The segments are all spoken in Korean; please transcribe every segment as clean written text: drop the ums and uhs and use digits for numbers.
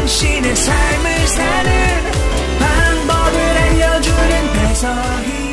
당신의 삶을 사는 방법을 알려주는 배서희.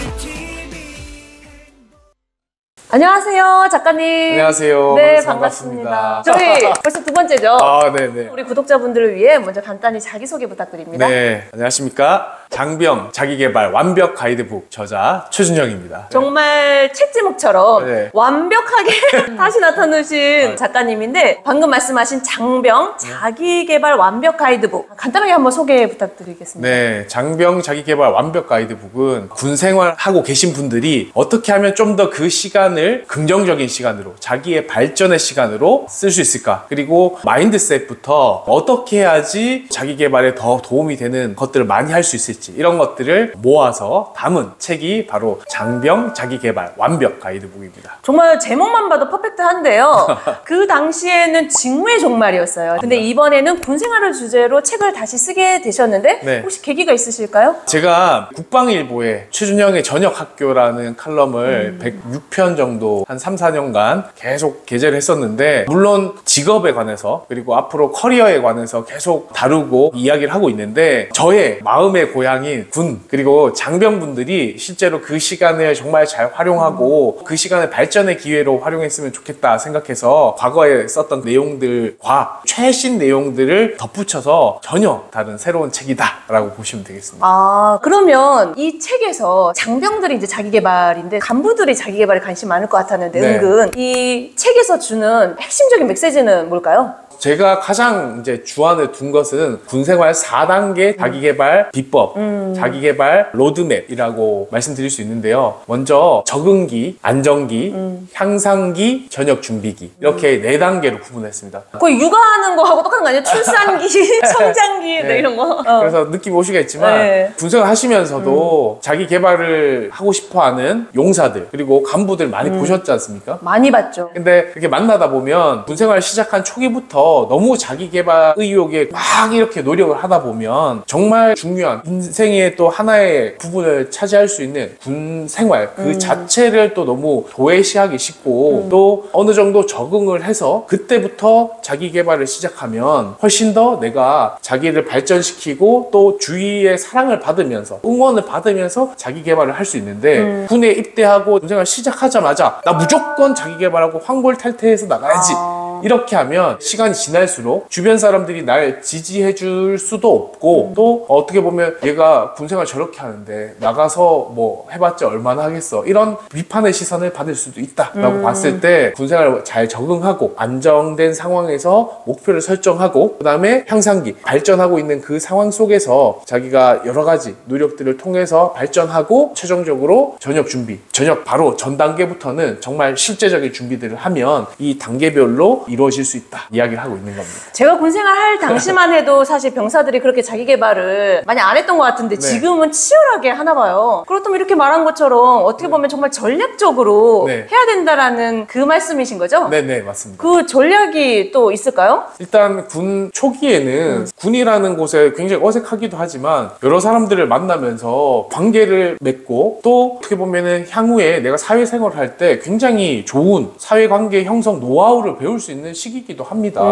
안녕하세요, 작가님. 안녕하세요. 네, 반갑습니다. 저희 벌써 두 번째죠? 아, 네네. 우리 구독자분들을 위해 먼저 간단히 자기소개 부탁드립니다. 네, 안녕하십니까. 장병 자기개발 완벽 가이드북 저자 최준영입니다. 정말 책 제목처럼 네. 완벽하게 다시 나타나신 작가님인데, 방금 말씀하신 장병 자기개발 완벽 가이드북 간단하게 한번 소개 부탁드리겠습니다. 네, 장병 자기개발 완벽 가이드북은 군 생활하고 계신 분들이 어떻게 하면 좀 더 그 시간을 긍정적인 시간으로, 자기의 발전의 시간으로 쓸 수 있을까, 그리고 마인드셋부터 어떻게 해야지 자기개발에 더 도움이 되는 것들을 많이 할 수 있을지, 이런 것들을 모아서 담은 책이 바로 장병 자기개발 완벽 가이드북입니다. 정말 제목만 봐도 퍼펙트한데요. 그 당시에는 직무의 종말이었어요. 근데 이번에는 군 생활을 주제로 책을 다시 쓰게 되셨는데, 네. 혹시 계기가 있으실까요? 제가 국방일보에 최준영의 저녁학교라는 칼럼을 106편 정도 한 3, 4년간 계속 게재를 했었는데, 물론 직업에 관해서 그리고 앞으로 커리어에 관해서 계속 다루고 이야기를 하고 있는데, 저의 마음의 고향인 군, 그리고 장병분들이 실제로 그 시간을 정말 잘 활용하고 그 시간을 발전의 기회로 활용했으면 좋겠다 생각해서 과거에 썼던 내용들과 최신 내용들을 덧붙여서 전혀 다른 새로운 책이다 라고 보시면 되겠습니다. 아, 그러면 이 책에서 장병들이 이제 자기개발인데 간부들이 자기개발에 관심 많을 것 같았는데, 네. 은근 이 책에서 주는 핵심적인 메시지는 뭘까요? 제가 가장 이제 주안을 둔 것은 군생활 4단계 자기개발 비법, 자기개발 로드맵이라고 말씀드릴 수 있는데요. 먼저 적응기, 안정기, 향상기, 저녁 준비기, 이렇게 4단계로 구분했습니다. 거의 육아하는 거하고 똑같은 거 아니에요? 출산기, 성장기, 네, 이런 거. 그래서 느낌 오시겠지만, 네. 군생활 하시면서도 자기 개발을 하고 싶어하는 용사들, 그리고 간부들 많이 보셨지 않습니까? 많이 봤죠. 근데 이렇게 만나다 보면 군생활 시작한 초기부터 너무 자기 개발 의욕에 막 이렇게 노력을 하다 보면 정말 중요한 인생의 또 하나의 부분을 차지할 수 있는 군 생활 그 자체를 또 너무 도외시하기 쉽고, 또 어느 정도 적응을 해서 그때부터 자기 개발을 시작하면 훨씬 더 내가 자기를 발전시키고 또 주위의 사랑을 받으면서 응원을 받으면서 자기 개발을 할 수 있는데, 군에 입대하고 군 생활 시작하자마자 나 무조건 자기 개발하고 황골탈퇴해서 나가야지, 이렇게 하면 시간이 지날수록 주변 사람들이 날 지지해 줄 수도 없고, 또 어떻게 보면 얘가 군생활 저렇게 하는데 나가서 뭐 해봤자 얼마나 하겠어, 이런 비판의 시선을 받을 수도 있다라고 봤을 때, 군생활 잘 적응하고 안정된 상황에서 목표를 설정하고, 그 다음에 향상기, 발전하고 있는 그 상황 속에서 자기가 여러 가지 노력들을 통해서 발전하고 최종적으로 저녁 준비, 저녁 바로 전 단계부터는 정말 실제적인 준비들을 하면 이 단계별로 이루어질 수 있다 이야기를 하고 있는 겁니다. 제가 군생활 할 당시만 해도 사실 병사들이 그렇게 자기개발을 많이 안 했던 것 같은데, 네. 지금은 치열하게 하나 봐요. 그렇다면 이렇게 말한 것처럼 어떻게 보면 정말 전략적으로 네. 해야 된다라는 그 말씀이신 거죠? 네네, 맞습니다. 그 전략이 또 있을까요? 일단 군 초기에는 군이라는 곳에 굉장히 어색하기도 하지만 여러 사람들을 만나면서 관계를 맺고, 또 어떻게 보면은 향후에 내가 사회생활을 할 때 굉장히 좋은 사회관계 형성 노하우를 배울 수 있는 시기이기도 합니다.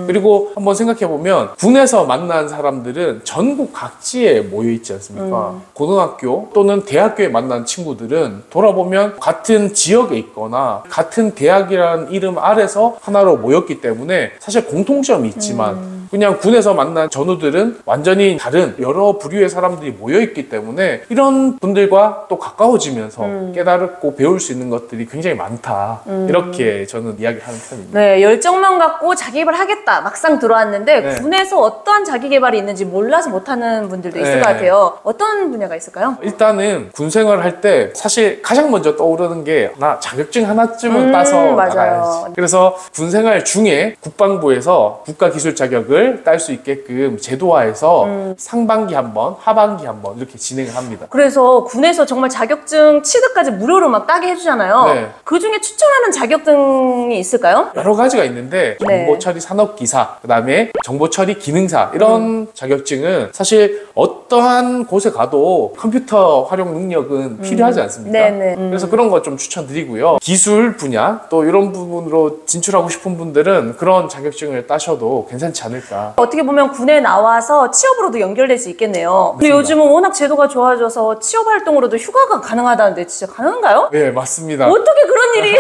그리고 한번 생각해보면 군에서 만난 사람들은 전국 각지에 모여있지 않습니까? 고등학교 또는 대학교에 만난 친구들은 돌아보면 같은 지역에 있거나 같은 대학이라는 이름 아래서 하나로 모였기 때문에 사실 공통점이 있지만, 그냥 군에서 만난 전우들은 완전히 다른 여러 부류의 사람들이 모여있기 때문에 이런 분들과 또 가까워지면서 깨달고 배울 수 있는 것들이 굉장히 많다, 이렇게 저는 이야기를 하는 편입니다. 네, 열정만 갖고 자기개발 하겠다 막상 들어왔는데, 네. 군에서 어떠한 자기개발이 있는지 몰라서 못하는 분들도 있을 네. 것 같아요. 어떤 분야가 있을까요? 일단은 군 생활을 할 때 사실 가장 먼저 떠오르는 게 나 자격증 하나쯤은 따서 맞아요. 나가야지. 그래서 군 생활 중에 국방부에서 국가기술 자격을 딸 수 있게끔 제도화해서 상반기 한 번, 하반기 한 번 이렇게 진행을 합니다. 그래서 군에서 정말 자격증 취득까지 무료로 막 따게 해주잖아요. 네. 그 중에 추천하는 자격증이 있을까요? 여러 가지가 있는데, 네. 정보처리 산업기사, 그 다음에 정보처리 기능사, 이런 자격증은 사실 어떠한 곳에 가도 컴퓨터 활용 능력은 필요하지 않습니까? 네네. 그래서 그런 거 좀 추천드리고요. 기술 분야 또 이런 부분으로 진출하고 싶은 분들은 그런 자격증을 따셔도 괜찮지 않을까 않을까. 어떻게 보면 군에 나와서 취업으로도 연결될 수 있겠네요. 근데 맞습니다. 요즘은 워낙 제도가 좋아져서 취업 활동으로도 휴가가 가능하다는데 진짜 가능한가요? 네, 맞습니다. 어떻게 그런 일이?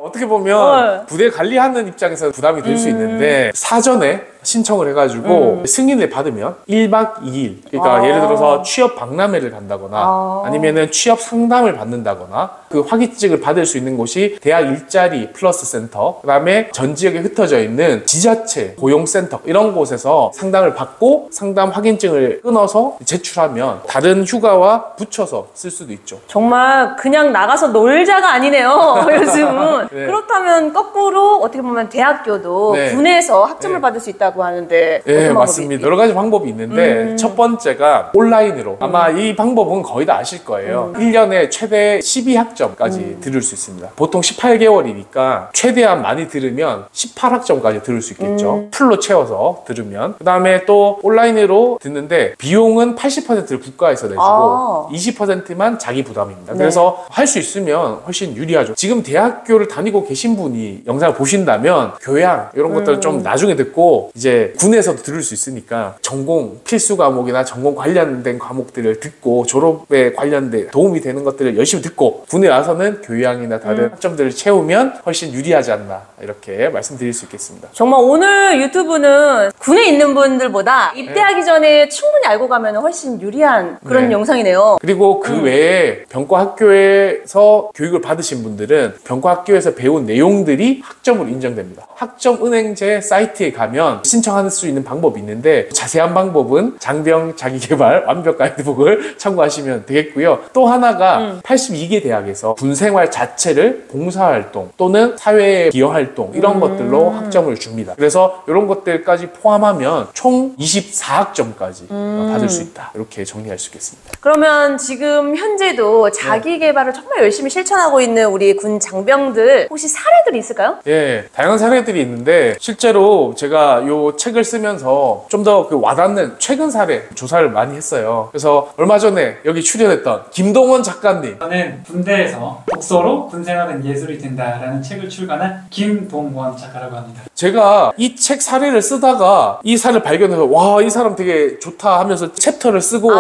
어떻게 보면 네. 부대 관리하는 입장에서 부담이 될 수 있는데 사전에 신청을 해가지고 승인을 받으면 1박 2일 그러니까 예를 들어서 취업 박람회를 간다거나 아니면은 취업 상담을 받는다거나 그 확인증을 받을 수 있는 곳이 대학 일자리 플러스 센터 그다음에 전 지역에 흩어져 있는 지자체 고용센터 이런 곳에서 상담을 받고 상담 확인증을 끊어서 제출하면 다른 휴가와 붙여서 쓸 수도 있죠. 정말 그냥 나가서 놀자가 아니네요. 요즘은. 네. 그렇다면 거꾸로 어떻게 보면 대학교도 네. 군에서 학점을 네. 받을 수 있다고 하는데 네, 어떤 방법이 맞습니다. 여러 가지 방법이 있는데 첫 번째가 온라인으로 아마 이 방법은 거의 다 아실 거예요. 1년에 최대 12학점까지 들을 수 있습니다. 보통 18개월이니까 최대한 많이 들으면 18학점까지 들을 수 있겠죠. 풀로 채워서 들으면 그 다음에 또 온라인으로 듣는데 비용은 80%를 국가에서 내주고 20%만 자기 부담입니다. 네. 그래서 할 수 있으면 훨씬 유리하죠. 지금 대학교를 다니고 계신 분이 영상을 보신다면 교양 이런 것들을 좀 나중에 듣고 이제 군에서도 들을 수 있으니까 전공 필수 과목이나 전공 관련된 과목들을 듣고 졸업에 관련된 도움이 되는 것들을 열심히 듣고 군에 와서는 교양이나 다른 학점들을 채우면 훨씬 유리하지 않나 이렇게 말씀드릴 수 있겠습니다. 정말 오늘 유튜브는 군에 있는 분들보다 입대하기 전에 충분히 알고 가면 훨씬 유리한 그런 네. 영상이네요. 그리고 그 외에 병과학교에서 교육을 받으신 분들은 병과학교에서 배운 내용들이 학점으로 인정됩니다. 학점은행제 사이트에 가면 신청할 수 있는 방법이 있는데 자세한 방법은 장병 자기개발 완벽 가이드북을 참고하시면 되겠고요. 또 하나가 82개 대학에서 군생활 자체를 봉사활동 또는 사회 기여활동 이런 것들로 학점을 줍니다. 그래서 이런 것들까지 포함하면 총 24학점까지 받을 수 있다. 이렇게 정리할 수 있겠습니다. 그러면 지금 현재도 자기 개발을 정말 열심히 실천하고 있는 우리 군 장병들 혹시 사례들이 있을까요? 예, 다양한 사례들이 있는데 실제로 제가 이 책을 쓰면서 좀 더 그 와닿는 최근 사례 조사를 많이 했어요. 그래서 얼마 전에 여기 출연했던 김동원 작가님. 저는 군대에서 독서로 군생활은 예술이 된다라는 책을 출간한 김동원 작가라고 합니다. 제가 이 책 사례를 쓰다가 이 사례를 발견해서 와, 이 사람 되게 좋다 하면서 챕터를 쓰고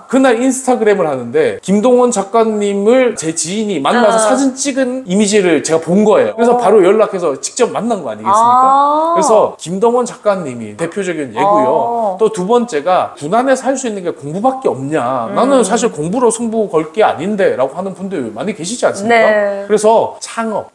그날 인스타그램을 하는데 김동원 작가님을 제 지인이 만나서 사진 찍은 이미지를 제가 본 거예요. 그래서 바로 연락해서 직접 만난 거 아니겠습니까? 그래서 김동원 작가님이 대표적인 예고요. 또 두 번째가 군 안에서 할 수 있는 게 공부밖에 없냐. 나는 사실 공부로 승부 걸 게 아닌데 라고 하는 분들 많이 계시지 않습니까? 네. 그래서 창업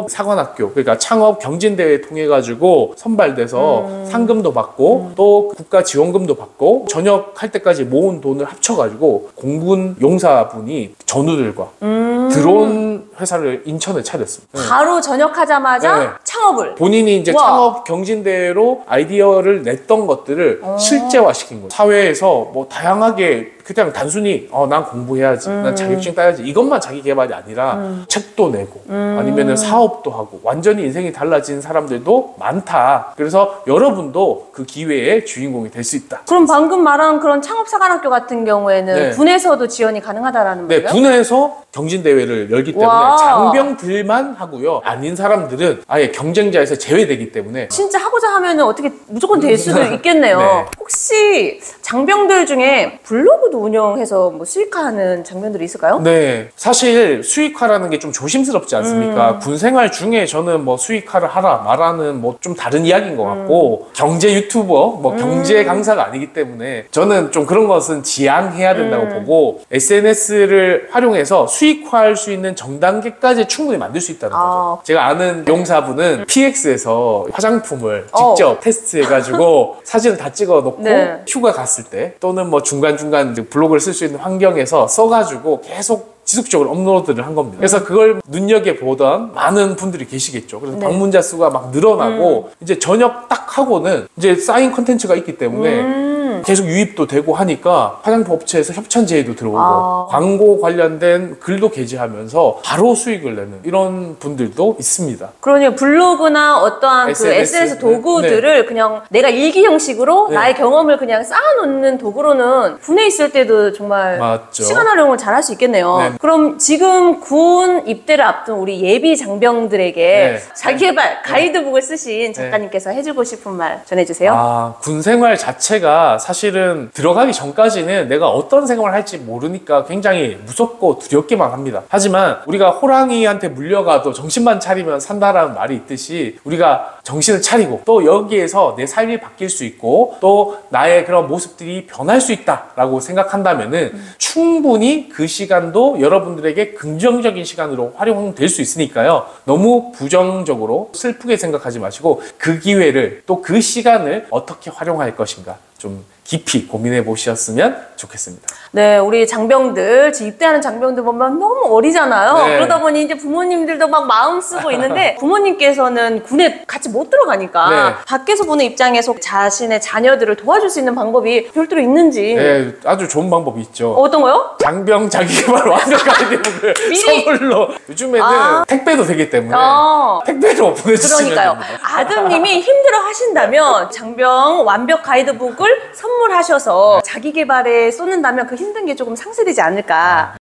사관학교 그러니까 창업 경진대회 통해 가지고 선발돼서 상금도 받고 또 국가 지원금도 받고 전역할 때까지 모은 돈을 합쳐 가지고 공군 용사분이 전우들과 드론 회사를 인천에 차렸습니다. 바로 전역하자마자 네. 창업을. 본인이 이제 와. 창업 경진대회로 아이디어를 냈던 것들을 실제화시킨 거예요. 사회에서 뭐 다양하게 그냥 단순히 난 공부해야지, 난 자격증 따야지 이것만 자기 개발이 아니라 책도 내고 아니면은 사업도 하고 완전히 인생이 달라진 사람들도 많다. 그래서 여러분도 그 기회의 주인공이 될 수 있다. 그럼 방금 말한 그런 창업사관학교 같은 경우에는 네. 군에서도 지원이 가능하다라는 네, 거예요? 군에서 경진대회를 열기 때문에 와. 장병들만 하고요. 아닌 사람들은 아예 경쟁자에서 제외되기 때문에 진짜 하고자 하면은 어떻게 무조건 될 수도 있겠네요. 네. 혹시 장병들 중에 블로그도 운영해서 뭐 수익화하는 장병들이 있을까요? 네, 사실 수익화라는 게 좀 조심스럽지 않습니까? 군 생활 중에 저는 뭐 수익화를 하라 말하는 뭐 좀 다른 이야기인 것 같고 경제 유튜버, 뭐 경제 강사가 아니기 때문에 저는 좀 그런 것은 지양해야 된다고 보고 SNS를 활용해서 수익화할 수 있는 정단계까지 충분히 만들 수 있다는 거죠. 제가 아는 용사분은 PX에서 화장품을 직접 테스트해가지고 사진을 다 찍어놓고 네. 휴가 갔을 때 또는 뭐 중간중간 이제 블로그를 쓸 수 있는 환경에서 써가지고 계속 지속적으로 업로드를 한 겁니다. 그래서 그걸 눈여겨보던 많은 분들이 계시겠죠. 그래서 네. 방문자 수가 막 늘어나고 이제 전역 딱 하고는 이제 쌓인 컨텐츠가 있기 때문에 계속 유입도 되고 하니까 화장품 업체에서 협찬 제의도 들어오고 광고 관련된 글도 게재하면서 바로 수익을 내는 이런 분들도 있습니다. 그러니 블로그나 어떠한 그 SNS 도구들을 그냥 내가 일기 형식으로 나의 경험을 그냥 쌓아놓는 도구로는 군에 있을 때도 정말 맞죠. 시간 활용을 잘 할 수 있겠네요. 그럼 지금 군 입대를 앞둔 우리 예비 장병들에게 자기개발 가이드북을 쓰신 작가님께서 해주고 싶은 말 전해주세요. 군 생활 자체가 사실은 들어가기 전까지는 내가 어떤 생활을 할지 모르니까 굉장히 무섭고 두렵기만 합니다. 하지만 우리가 호랑이한테 물려가도 정신만 차리면 산다라는 말이 있듯이 우리가 정신을 차리고 또 여기에서 내 삶이 바뀔 수 있고 또 나의 그런 모습들이 변할 수 있다라고 생각한다면은 충분히 그 시간도 여러분들에게 긍정적인 시간으로 활용될 수 있으니까요. 너무 부정적으로 슬프게 생각하지 마시고 그 기회를 또 그 시간을 어떻게 활용할 것인가 좀 깊이 고민해 보셨으면 좋겠습니다. 네, 우리 장병들, 지금 입대하는 장병들 보면 너무 어리잖아요. 그러다 보니 이제 부모님들도 막 마음 쓰고 있는데 부모님께서는 군에 같이 못 들어가니까 밖에서 보는 입장에서 자신의 자녀들을 도와줄 수 있는 방법이 별도로 있는지. 네, 아주 좋은 방법이 있죠. 어떤 거요? 장병 자기개발 완벽 가이드북을 선물로 요즘에는 택배도 되기 때문에 택배로 보내주시면 그러니까요. 됩니다. 아드님이 힘들어 하신다면 장병 완벽 가이드북을 선물하셔서 자기 개발에 쏟는다면 그 힘든 게 조금 상쇄되지 않을까.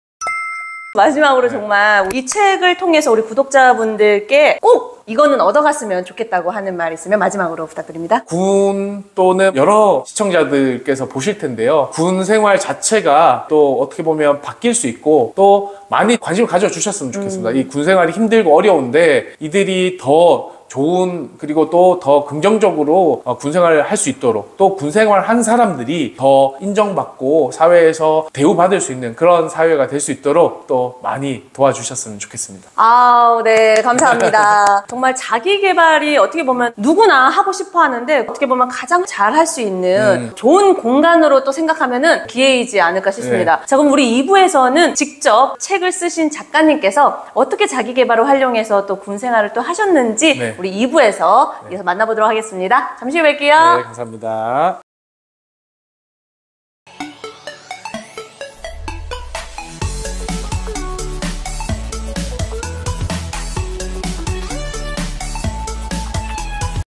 마지막으로 정말 이 책을 통해서 우리 구독자분들께 꼭 이거는 얻어갔으면 좋겠다고 하는 말 있으면 마지막으로 부탁드립니다. 군 또는 여러 시청자들께서 보실 텐데요. 군 생활 자체가 또 어떻게 보면 바뀔 수 있고 또 많이 관심을 가져주셨으면 좋겠습니다. 이 군 생활이 힘들고 어려운데 이들이 더 좋은 그리고 또 더 긍정적으로 군생활을 할 수 있도록 또 군생활 한 사람들이 더 인정받고 사회에서 대우받을 수 있는 그런 사회가 될 수 있도록 또 많이 도와주셨으면 좋겠습니다. 네, 감사합니다. 정말 자기 개발이 어떻게 보면 누구나 하고 싶어 하는데 어떻게 보면 가장 잘 할 수 있는 좋은 공간으로 또 생각하면은 기회이지 않을까 싶습니다. 자, 그럼 우리 2부에서는 직접 책을 쓰신 작가님께서 어떻게 자기 개발을 활용해서 또 군생활을 또 하셨는지 우리 2부에서 만나보도록 하겠습니다. 잠시 후에 뵐게요. 네, 감사합니다.